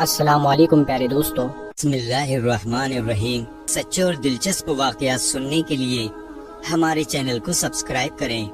السلام علیکم پیارے دوستو، بسم اللہ الرحمن الرحیم۔ سچے اور دلچسپ واقعات سننے کے لیے ہمارے چینل کو سبسکرائب کریں۔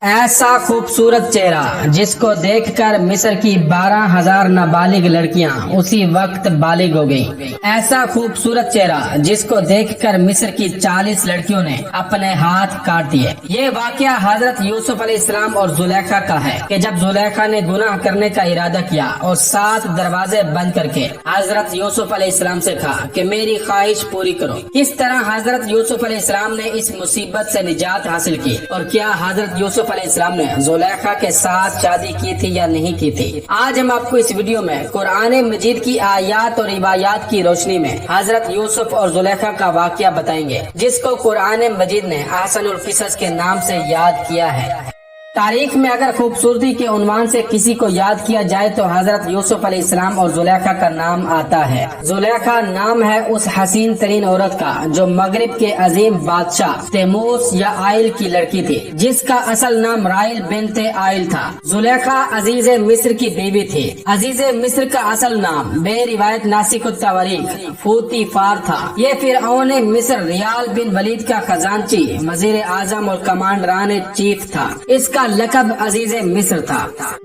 ایسا خوبصورت چہرہ جس کو دیکھ کر مصر کی 12,000 نابالغ لڑکیاں اسی وقت بالغ ہو گئیں۔ ایسا خوبصورت چہرہ جس کو دیکھ کر مصر کی 40 لڑکیوں نے اپنے ہاتھ کاٹ دیے۔ یہ واقعہ حضرت یوسف علیہ السلام اور زلیخا کا ہے کہ جب زلیخا نے گناہ کرنے کا ارادہ کیا اور 7 دروازے بند کر کے حضرت یوسف علیہ السلام سے کہا کہ میری خواہش پوری کرو۔ کس طرح حضرت یوسف علیہ السلام نے اس مصیبت سے نجات حاصل کی، اور کیا حضرت یوسف علیہ السلام نے زلیخا کے ساتھ شادی کی تھی یا نہیں کی تھی، آج ہم آپ کو اس ویڈیو میں قرآن مجید کی آیات اور روایات کی روشنی میں حضرت یوسف اور زلیخا کا واقعہ بتائیں گے، جس کو قرآن مجید نے احسن القصص کے نام سے یاد کیا ہے۔ تاریخ میں اگر خوبصورتی کے عنوان سے کسی کو یاد کیا جائے تو حضرت یوسف علیہ السلام اور زلیخا کا نام آتا ہے۔ زلیخا نام ہے اس حسین ترین عورت کا جو مغرب کے عظیم بادشاہ تیموس یا آئل کی لڑکی تھی، جس کا اصل نام رائل بنت آئل تھا۔ زلیخا عزیز مصر کی بیوی تھی۔ عزیز مصر کا اصل نام بے روایت ناسک التواریخ فوتی فار تھا۔ یہ فرعون مصر ریال بن ولید کا خزانچی، وزیر اعظم اور کمانڈران چیف تھا۔ اس کا لقب عزیز مصر تھا۔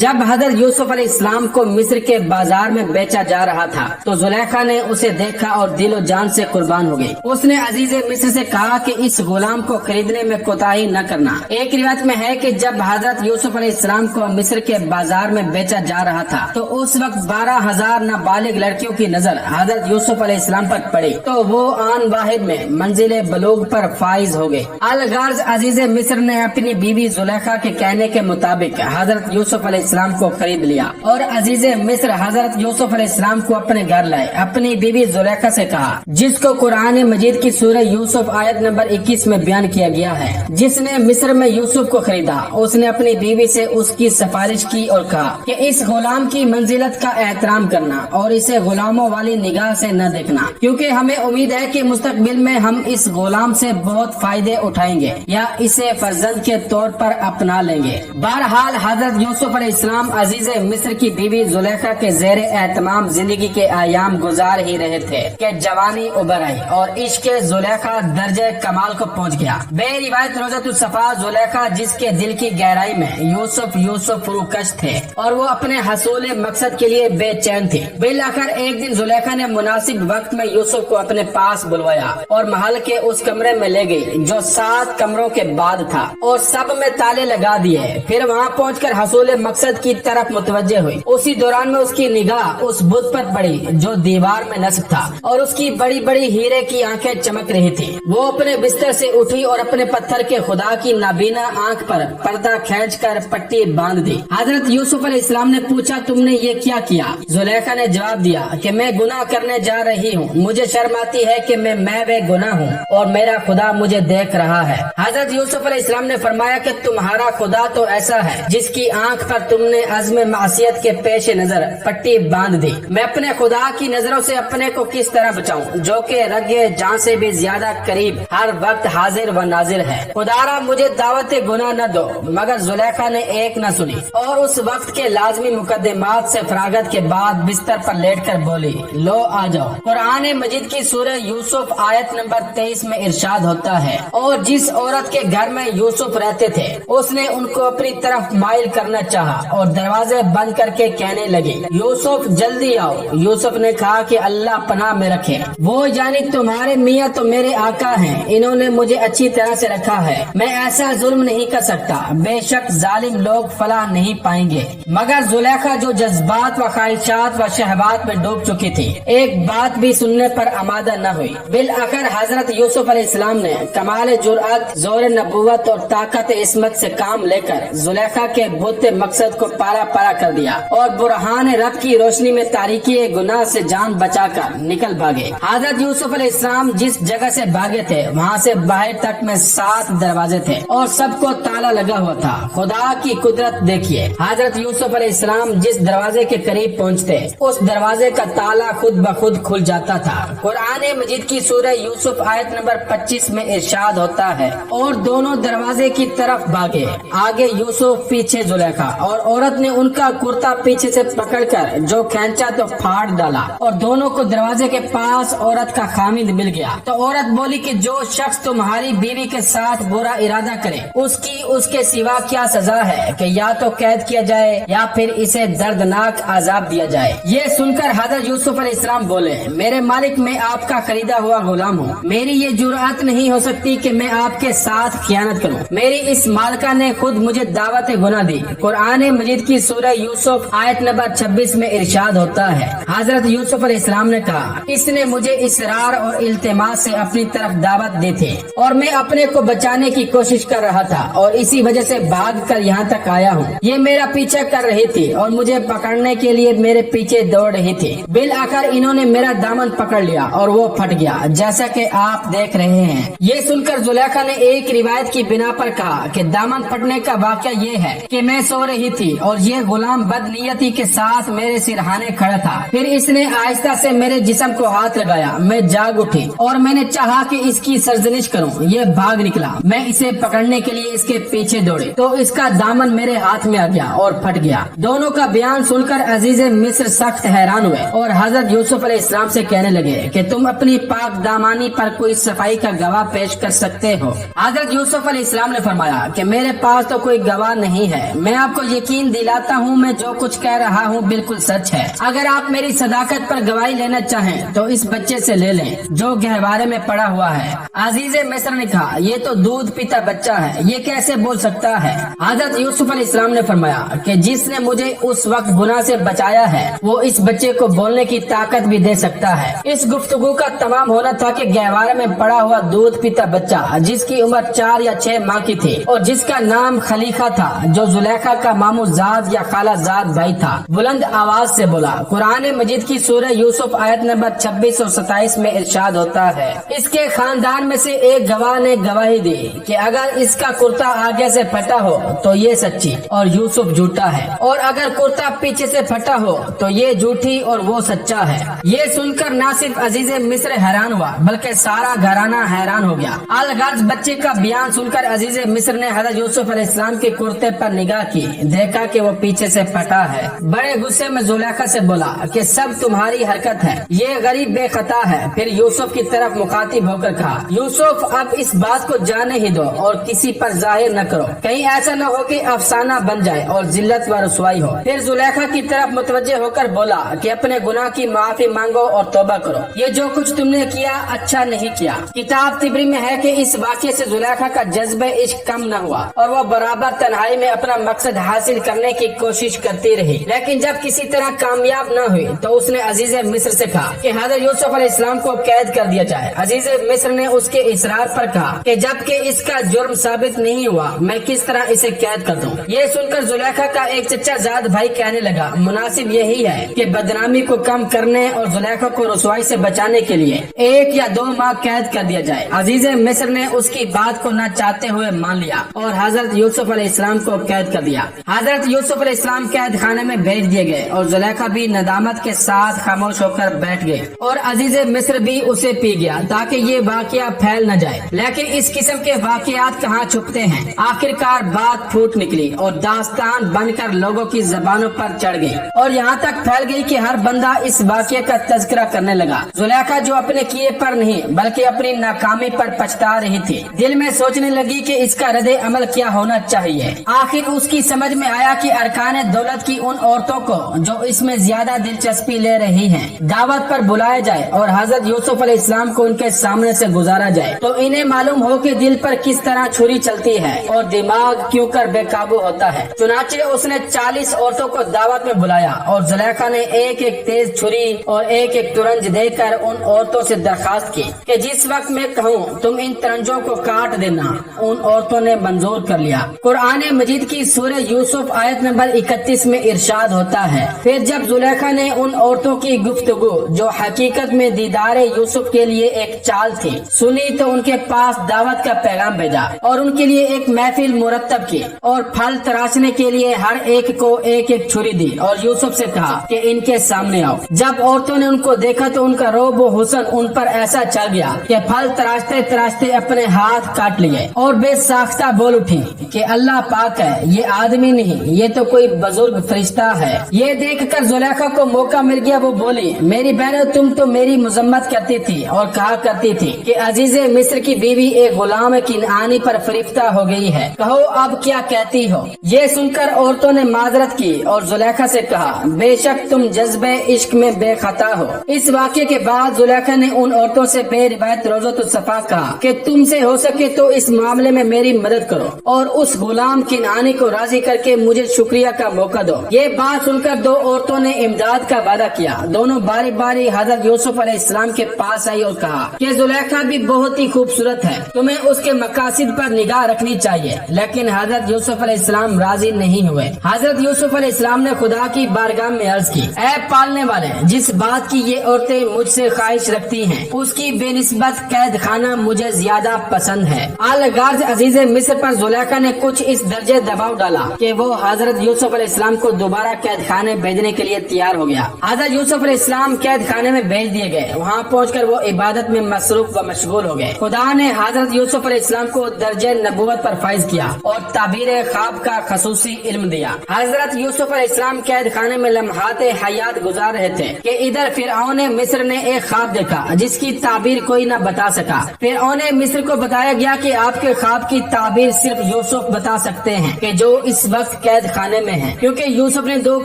جب حضرت یوسف علیہ السلام کو مصر کے بازار میں بیچا جا رہا تھا تو زلیخا نے اسے دیکھا اور دل و جان سے قربان ہو گئی۔ اس نے عزیز مصر سے کہا کہ اس غلام کو خریدنے میں کوتاہی نہ کرنا۔ ایک روایت میں ہے کہ جب حضرت یوسف علیہ السلام کو مصر کے بازار میں بیچا جا رہا تھا تو اس وقت 12,000 نابالغ لڑکیوں کی نظر حضرت یوسف علیہ السلام پر پڑی تو وہ آن واحد میں منزل بلوغ پر فائز ہو گئے۔ الغرض عزیز مصر نے اپنی بیوی زلیخا کے کہنے کے مطابق حضرت یوسف علیہ السلام کو خرید لیا اور عزیز مصر حضرت یوسف علیہ السلام کو اپنے گھر لائے۔ اپنی بیوی زلیخا سے کہا، جس کو قرآن مجید کی سورہ یوسف آیت نمبر 21 میں بیان کیا گیا ہے، جس نے مصر میں یوسف کو خریدا، اس نے اپنی بیوی سے اس کی سفارش کی اور کہا کہ اس غلام کی منزلت کا احترام کرنا اور اسے غلاموں والی نگاہ سے نہ دیکھنا، کیونکہ ہمیں امید ہے کہ مستقبل میں ہم اس غلام سے بہت فائدے اٹھائیں گے یا اسے فرزند کے طور پر اپنا لیں گے۔ بہرحال حضرت یوسف علیہ السلام عزیز مصر کی بیوی زلیخا کے زیر اہتمام زندگی کے ایام گزار ہی رہے تھے کہ جوانی ابھر آئی اور عشق زلیخا درجہ کمال کو پہنچ گیا۔ بے روایت روزۃ الصفا زلیخا جس کے دل کی گہرائی میں یوسف یوسف فروکش تھے اور وہ اپنے حصول مقصد کے لیے بے چین تھی۔ بالآخر ایک دن زلیخا نے مناسب وقت میں یوسف کو اپنے پاس بلوایا اور محل کے اس کمرے میں لے گئی جو 7 کمروں کے بعد تھا اور سب میں تالے لگا دیے۔ پھر وہاں پہنچ کر حصول مقصد کی طرف متوجہ ہوئی۔ اسی دوران میں اس کی نگاہ اس بت پر پڑی جو دیوار میں نصب تھا اور اس کی بڑی بڑی ہیرے کی آنکھیں چمک رہی تھی۔ وہ اپنے بستر سے اٹھی اور اپنے پتھر کے خدا کی نابینا آنکھ پر پردہ کھینچ کر پٹی باندھ دی۔ حضرت یوسف علیہ السلام نے پوچھا، تم نے یہ کیا کیا؟ زلیخا نے جواب دیا کہ میں گناہ کرنے جا رہی ہوں، مجھے شرم آتی ہے کہ میں بے گناہ ہوں اور میرا خدا مجھے دیکھ رہا ہے۔ حضرت یوسف علیہ السلام نے فرمایا کہ تمہارا خدا تو ایسا ہے جس کی آنکھ پر تم نے عزم معصیت کے پیش نظر پٹی باندھ دی۔ میں اپنے خدا کی نظروں سے اپنے کو کس طرح بچاؤں جو کہ رگے جان سے بھی زیادہ قریب ہر وقت حاضر و ناظر ہے؟ خدارا مجھے دعوت گناہ نہ دو۔ مگر زلیخا نے ایک نہ سنی اور اس وقت کے لازمی مقدمات سے فراغت کے بعد بستر پر لیٹ کر بولی، لو آ جاؤ۔ قرآن مجید کی سورہ یوسف آیت نمبر 23 میں ارشاد ہوتا ہے، اور جس عورت کے گھر میں یوسف رہتے تھے اس نے ان کو اپنی طرف مائل کرنا چاہا اور دروازے بند کر کے کہنے لگی، یوسف جلدی آؤ۔ یوسف نے کہا کہ اللہ پناہ میں رکھے، وہ یعنی تمہارے میاں تو میرے آقا ہیں، انہوں نے مجھے اچھی طرح سے رکھا ہے، میں ایسا ظلم نہیں کر سکتا، بے شک ظالم لوگ فلاح نہیں پائیں گے۔ مگر زلیخا جو جذبات و خواہشات و شہوات میں ڈوب چکی تھی ایک بات بھی سننے پر آمادہ نہ ہوئی۔ بالآخر حضرت یوسف علیہ السلام نے کمال جرأت، زور نبوت اور طاقت عصمت سے کام لے کر زلیخا کے بت مقصد کو پارا پارا کر دیا اور برہان رب کی روشنی میں تاریکی گناہ سے جان بچا کر نکل بھاگے۔ حضرت یوسف علیہ السلام جس جگہ سے بھاگے تھے وہاں سے باہر تک میں 7 دروازے تھے اور سب کو تالا لگا ہوا تھا۔ خدا کی قدرت دیکھیے، حضرت یوسف علیہ السلام جس دروازے کے قریب پہنچتے اس دروازے کا تالا خود بخود کھل جاتا تھا۔ قرآن مجید کی سورہ یوسف آیت نمبر 25 میں ارشاد ہوتا ہے، اور دونوں دروازے کی طرف بھاگے، आगे यूसुफ, पीछे जुलेखा, और औरत ने उनका कुर्ता पीछे से पकड़कर जो खींचा तो फाड़ डाला, और दोनों को दरवाजे के पास औरत का खामिद मिल गया। तो औरत बोली कि जो शख्स तुम्हारी बीवी के साथ बुरा इरादा करे उसकी उसके सिवा क्या सजा है कि या तो कैद किया जाए या फिर इसे दर्दनाक अजाब दिया जाए। ये सुनकर हजरत यूसुफ अलैहिस्सलाम बोले, मेरे मालिक, मैं आपका खरीदा हुआ गुलाम हूँ, मेरी ये जुर्अत नहीं हो सकती कि मैं आपके साथ खियानत करूँ। मेरी इस मालिका ने खुद मुझे दावत गुनाह दी। कुरान मजीद की सूरह यूसुफ आयत नंबर 26 में इरशाद होता है, हजरत यूसुफ अलैहिस्सलाम ने कहा, इसने मुझे इसरार और इल्तिमास से अपनी तरफ दावत दी थी और मैं अपने को बचाने की कोशिश कर रहा था और इसी वजह से भाग कर यहाँ तक आया हूँ। ये मेरा पीछा कर रही थी और मुझे पकड़ने के लिए मेरे पीछे दौड़ रही थी। बिल आकर इन्होंने मेरा दामन पकड़ लिया और वो फट गया, जैसा कि आप देख रहे हैं। ये सुनकर जुलेखा ने एक रिवायत की बिना पर कहा कि दामन फटने का वाक़या ये है कि मैं सो रही थी और ये गुलाम बदनीयती के साथ मेरे सिरहाने खड़ा था। फिर इसने आहिस्ता से मेरे जिस्म को हाथ लगाया, मैं जाग उठी और मैंने चाहा कि इसकी सरजनिश करूं। ये भाग निकला, मैं इसे पकड़ने के लिए इसके पीछे दौड़े तो इसका दामन मेरे हाथ में आ गया और फट गया। दोनों का बयान सुनकर अजीज मिस्र सख्त हैरान हुए और हजरत यूसुफ अलैहिस्सलाम से कहने लगे कि तुम अपनी पाक दामानी पर कोई सफाई का गवाह पेश कर सकते हो। हजरत यूसुफ अलैहिस्सलाम ने फरमाया कि मेरे पास तो कोई गवाह नहीं है, मैं आपको यकीन दिलाता हूँ मैं जो कुछ कह रहा हूँ बिल्कुल सच है। अगर आप मेरी सदाकत पर गवाही लेना चाहें तो इस बच्चे से ले लें जो गहवारे में पड़ा हुआ है। अजीज मिस्र ने कहा, ये तो दूध पीता बच्चा है, ये कैसे बोल सकता है? हजरत यूसुफ अलैहिस्सलाम ने फरमाया कि जिसने मुझे उस वक्त गुनाह से बचाया है वो इस बच्चे को बोलने की ताकत भी दे सकता है। इस गुफ्तगू का तमाम होना था कि गहवारे में पड़ा हुआ दूध पीता बच्चा जिसकी उम्र 4 या 6 माह की थी और जिसका नाम खलीफा था, जो जुलेखा का मामूजाद या खालाजाद भाई था, बुलंद आवाज से बोला। कुरान मजीद की सूरह यूसुफ आयत नंबर 26 और 27 में इरशाद होता है, इसके खानदान में से एक गवाह ने गवाही दी कि अगर इसका कुर्ता आगे से फटा हो तो ये सच्ची और यूसुफ झूठा है, और अगर कुर्ता पीछे से फटा हो तो ये झूठी और वो सच्चा है। ये सुनकर न सिर्फ अजीज मिस्र हैरान हुआ बल्कि सारा घराना हैरान हो गया। अलगर्ज बच्चे का बयान सुनकर अजीज मिस्र ने हजरत यूसुफ अलैहिस्सलाम के कुर्ते पर निगाह की, देखा कि वो पीछे से फटा है। बड़े गुस्से में जुलेखा से बोला कि सब तुम्हारी हरकत है, ये गरीब बेखता है। फिर यूसुफ की तरफ मुखातिब होकर कहा, यूसुफ अब इस बात को जाने ही दो और किसी पर जाहिर न करो, कहीं ऐसा न हो कि अफसाना बन जाए और जिल्लत व रुसवाई हो। फिर जुलेखा की तरफ मुतवज्जे होकर बोला कि अपने गुनाह की माफी मांगो और तौबा करो, ये जो कुछ तुमने किया अच्छा नहीं किया। किताब तिबरी में है कि इस वाक़े से जुलेखा का जज्बे इश्क कम न हुआ और वो बराबर तन्हाई में अपना मकसद हासिल करने की कोशिश करती रही, लेकिन जब किसी तरह कामयाब न हुई तो उसने अजीज मिस्र से कहा कि हजरत यूसुफ अलैहिस्सलाम को कैद कर दिया जाए। अजीज मिस्र ने उसके इसरार पर कहा कि जबकि इसका जुर्म साबित नहीं हुआ मैं किस तरह इसे कैद कर दूं। ये सुनकर जुलेखा का एक चचा जाद भाई कहने लगा, मुनासिब यही है कि बदनामी को कम करने और जुलेखा को रुसवाई से बचाने के लिए 1 या 2 माह कैद कर दिया जाए। अजीज मिस्र ने उसकी बात को न चाहते हुए मान लिया और हजरत यूसुफ अलैहिस्सलाम को कैद कर दिया। हजरत यूसुफ अलैहिस्सलाम कैद खाने में भेज दिए गए और जुलेखा भी नदामत के साथ खामोश होकर बैठ गए और अजीज मिस्र भी उसे पी गया ताकि ये वाकया फैल न जाए। लेकिन इस किस्म के वाकयात कहाँ छुपते हैं। आखिरकार बात फूट निकली और दास्तान बनकर लोगों की जबानों पर चढ़ गई और यहाँ तक फैल गई कि हर बंदा इस वाकये का तज़किरा करने लगा। जुलेखा जो अपने किए पर नहीं बल्कि अपनी नाकामी पर पछता रही थी, दिल में सोचने लगी कि इसका रद्द अमल क्या होना चाहिए। आखिर उसकी समझ में आया कि अरकान दौलत की उन औरतों को जो इसमें ज्यादा दिलचस्पी ले रही हैं, दावत पर बुलाया जाए और हजरत यूसुफ अलैहिस्सलाम को उनके सामने से गुजारा जाए तो इन्हें मालूम हो कि दिल पर किस तरह छुरी चलती है और दिमाग क्यों कर बेकाबू होता है। चुनाचे उसने 40 औरतों को दावत में बुलाया और जुलेखा ने एक एक तेज छुरी और एक एक तुरंज देकर उन औरतों से दरखास्त की कि जिस वक्त मैं कहूँ तुम इन तरंजों को काट देना। उन औरतों ने मंजूर कर लिया। कुरान मजीद की सूरह यूसुफ आयत नंबर 31 में इरशाद होता है, फिर जब जुलेखा ने उन औरतों की गुफ्तगू जो हकीकत में दीदार यूसुफ के लिए एक चाल थी सुनी तो उनके पास दावत का पैगाम भेजा और उनके लिए एक महफिल मुरतब की और फल तराशने के लिए हर एक को एक एक छुरी दी और यूसुफ से कहा कि इनके सामने आओ। जब औरतों ने उनको देखा तो उनका रोब व हुस्न उन पर ऐसा चढ़ गया कि फल तराशते तराशते अपने हाथ काट लिए और बेसाख्ता बोल उठी कि अल्लाह पाक है, ये आदमी नहीं, ये तो कोई बुजुर्ग फरिश्ता है। ये देखकर जुलेखा को मौका मिल गया, वो बोली, मेरी बहनों तुम तो मेरी मजम्मत करती थी और कहा करती थी कि अजीजे मिस्र की बीवी एक गुलाम किनानी पर फरिश्ता हो गई है, कहो अब क्या कहती हो। ये सुनकर औरतों ने माजरत की और जुलेखा से कहा, बेशक तुम जज्बे इश्क में बेखता हो। इस वाक़े के बाद जुलेखा ने उन औरतों से बेरिवायत रोज़तुस सफा कहा कि तुमसे हो सके तो इस मामले में मेरी मदद करो और उस गुलाम किनानी को राजी करके मुझे शुक्रिया का मौका दो। ये बात सुनकर दो औरतों ने इमदाद का वादा किया। दोनों बारी बारी हजरत यूसुफ अलैहिस्सलाम के पास आई और कहा कि जुलेखा भी बहुत ही खूबसूरत है, तुम्हें उसके मकासिद पर निगाह रखनी चाहिए। लेकिन हजरत यूसुफ अलैहिस्सलाम राजी नहीं हुए। हजरत यूसुफ अलैहिस्सलाम ने खुदा की बारगाह में अर्ज की, ऐ पालने वाले, जिस बात की ये औरतें मुझसे ख्वाहिश रखती हैं, उसकी बेनिस्बत कैद खाना मुझे ज्यादा पसंद है। अलगार्ज अजीज मिस्र पर जुलेखा ने कुछ इस दर्जे दबाव डाला कि वो हजरत यूसुफ अलैहिस्सलाम को दोबारा कैद खाने भेजने के लिए तैयार हो गया। हजरत यूसुफ अलैहिस्सलाम कैद खाने में भेज दिए गए। वहाँ पहुँचकर वो इबादत में मसरूफ व मशगूल हो गए। खुदा ने हजरत यूसुफ अलैहिस्सलाम को दर्जे नबूवत पर फाइज किया और ताबीर ख्वाब का खसूसी इल्म दिया। हजरत यूसुफ अलैहिस्सलाम कैद खाने में लम्हाते हयात गुजार रहे थे कि इधर फिरऔन मिस्र ने एक ख्वाब देखा जिसकी ताबीर कोई न बता सका। फिरऔन मिस्र को बताया गया कि आपके ख्वाब की ताबीर सिर्फ यूसुफ बता सकते हैं कि जो इस वक्त कैद खाने में हैं, क्योंकि यूसुफ ने दो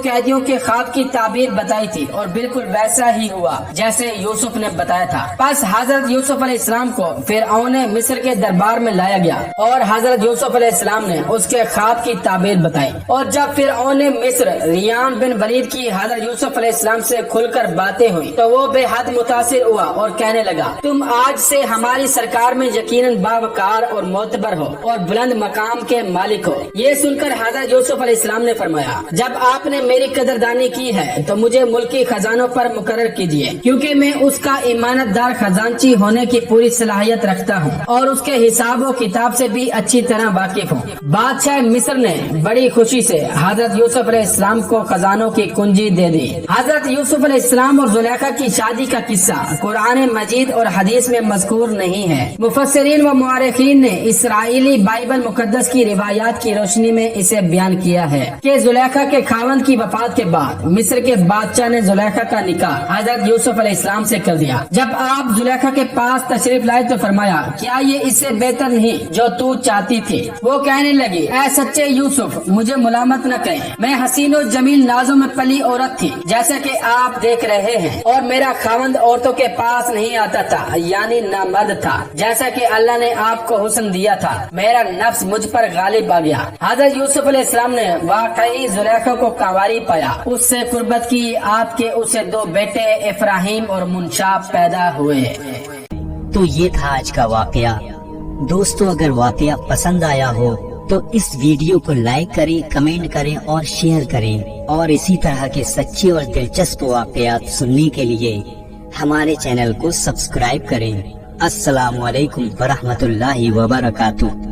कैदियों के ख्वाब की ताबीर बताई थी और बिल्कुल वैसा ही हुआ जैसे यूसुफ ने बताया था। बस हजरत यूसुफ अलैहिस्सलाम को फिरऔन मिस्र के दरबार में लाया गया और हजरत यूसुफ अलैहिस्सलाम ने उसके ख्वाब की ताबीर बताई। और जब फिरऔन मिस्र रियान बिन वलीद की हजरत यूसुफ अलैहिस्सलाम से खुलकर बातें हुई तो वो बेहद मुतासिर हुआ और कहने लगा, तुम आज से हमारी सरकार में यकीनन बावकार और मोतबर हो और बुलंद मकाम के मालिक हो। ये सुनकर हजरत यूसुफ अलैहिस्सलाम ने फरमाया, जब आपने मेरी कदरदानी की है तो मुझे मुल्की खजानों पर मुकर्रर कीजिए, क्योंकि मैं उसका ईमानतदार खजांची होने की पूरी सलाहियत रखता हूँ और उसके हिसाब व किताब से भी अच्छी तरह वाकिफ हूँ। बादशाह मिस्र ने बड़ी खुशी से हजरत यूसुफ अलैहिस्सलाम को खजानों की कुंजी दे दी। हजरत यूसुफ अलैहिस्सलाम और जुलेखा की शादी का किस्सा कुरान मजीद और हदीस में मज़कूर नहीं है। मुफस्सिरीन व मुअर्रिखीन ने इसराइली बाइबल मुकद्दस की रिवायात की रोशनी में इसे बयान किया है कि जुलेखा के खावंद की वफात के बाद मिस्र के बादशाह ने जुलेखा का निकाह हजरत यूसुफ अलैहिस्सलाम से कर दिया। जब आप जुलेखा के पास तशरीफ लाए तो फरमाया, क्या ये इससे बेहतर नहीं जो तू चाहती थी। वो कहने लगी, ऐ सच्चे यूसुफ, मुझे मुलामत न करें, मैं हसीन और जमील नाजों में पली औरत थी जैसा कि आप देख रहे हैं, और मेरा खावंद औरतों के पास नहीं आता था, यानी नामर्द था। जैसा कि अल्लाह ने आपको हुस्न दिया था, मेरा नफ्स मुझ पर गालिब आ गया। हजरत यूसुफ अलैहिस्सलाम ने वाकई जुलेखा को कंवारी पाया, उससे कुर्बत की। आपके उसे दो बेटे इब्राहिम और मुनशाब पैदा हुए। तो ये था आज का वाकया। दोस्तों, अगर वाकया पसंद आया हो तो इस वीडियो को लाइक करें, कमेंट करें और शेयर करें। और इसी तरह के सच्चे और दिलचस्प वाकयात सुनने के लिए हमारे चैनल को सब्सक्राइब करें। अस्सलामु अलैकुम वरहमतुल्लाहि वबरकातुहू।